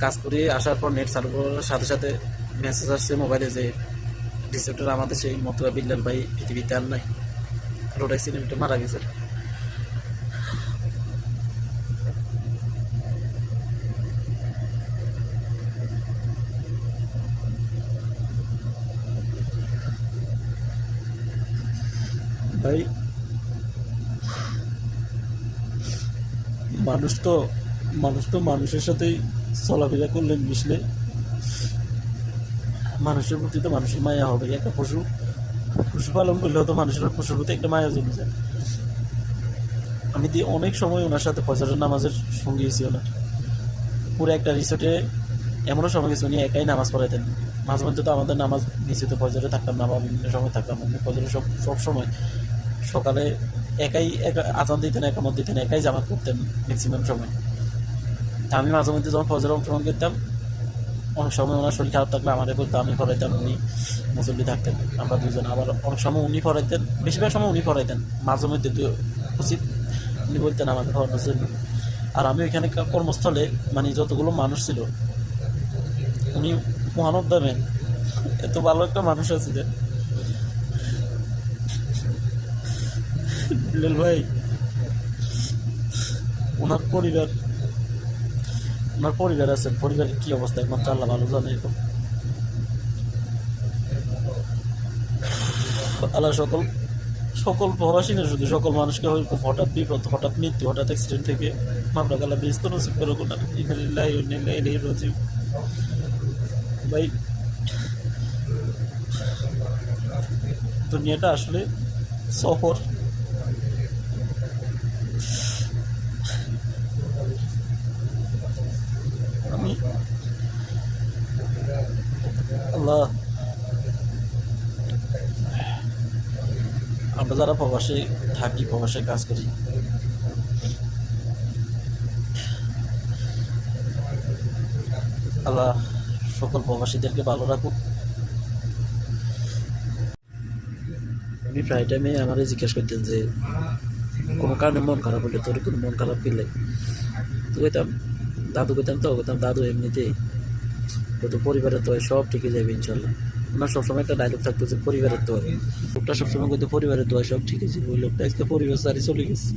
কাজ করে আসার পর নেট চালু করার সাথে সাথে মেসেজ আসছে মোবাইলে যে রিসেপ্টর আমাদের সেই মতুয়া বিল্লাল ভাই পৃথিবীতে আর নাই, রোড অ্যাক্সিডেন্টে মারা গেছে। ভাই মানুষ তো মানুষের সাথেই চলাফেরা করলে মিশলে মানুষের প্রতি তো মানুষের মায়া হবে। একটা পশুপালন করলেও তো মানুষের পশুর প্রতি একটা মায়া জমে যায়। আমি দিয়ে অনেক সময় ওনার সাথে ফজরের নামাজের সঙ্গী হয়েছি ওনার। পুরো একটা রিসোর্টে এমনও সময় গেছে উনি একাই নামাজ পড়াইতেন। মাঝে মধ্যে তো আমাদের নামাজ নিশ্চিত ফজরে থাকতাম না বা বিভিন্ন সময় থাকতাম, উনি ফজরে সব সময় সকালে একাই আজান দিতেন, একামত দিতেন, একাই জামাত করতেন ম্যাক্সিমাম সময়। তা আমি মাঝে মধ্যে যখন ফজরে অংশগ্রহণ করতাম, অনেক সময় ওনার শরীর খারাপ থাকলে আমাদের বলতে আমি পড়াইতাম, উনি মুসল্লি থাকতেন, আমরা দুজন। আবার অনেক সময় উনি পড়াইতেন, বেশিরভাগ সময় উনি পড়াইতেন, মাঝে মধ্যে উচিত উনি বলতেন আমাদের পড়ানোর জন্য। আর আমি ওইখানে কর্মস্থলে মানে যতগুলো মানুষ ছিল, উনি মহানব দেবেন এত ভালো একটা মানুষ আছিলেন বিল্লাল ভাই। ওনার পরিবার আছেন, পরিবারের কি অবস্থা একমাত্র আল্লাহ ভালো জানে। এরকম আল্লাহ সকল প্রবাসী না শুধু সকল মানুষকে হয়তো হঠাৎ বিপদ, হঠাৎ মৃত্যু, হঠাৎ অ্যাক্সিডেন্ট থেকে মামলা গালা ব্যস্ত নসিব করে কোন রাজিব ভাই। দুনিয়াটা আসলে সফর। আমি আল্লাহ, আমরা যারা প্রবাসে থাকি, প্রবাসে কাজ করি, আল্লাহ সকল প্রবাসীদেরকে ভালো রাখুক। উনি প্রায় টাইমে আমারে জিজ্ঞেস করতেন যে কোনো কারণে মন খারাপ হলে, তোর কোনো মন খারাপ করলে তো কইতাম দাদু, কইতাম দাদু এমনিতেই তো পরিবারের তো সব ঠিকই যাবে ইনশাল্লাহ। ওনার সবসময় একটা ডায়লগ থাকতো যে পরিবারের তো, লোকটা সবসময় কিন্তু পরিবারের দোয়া সব ঠিক আছে। ওই লোকটা আজকে পরিবার সারি চলে গেছে।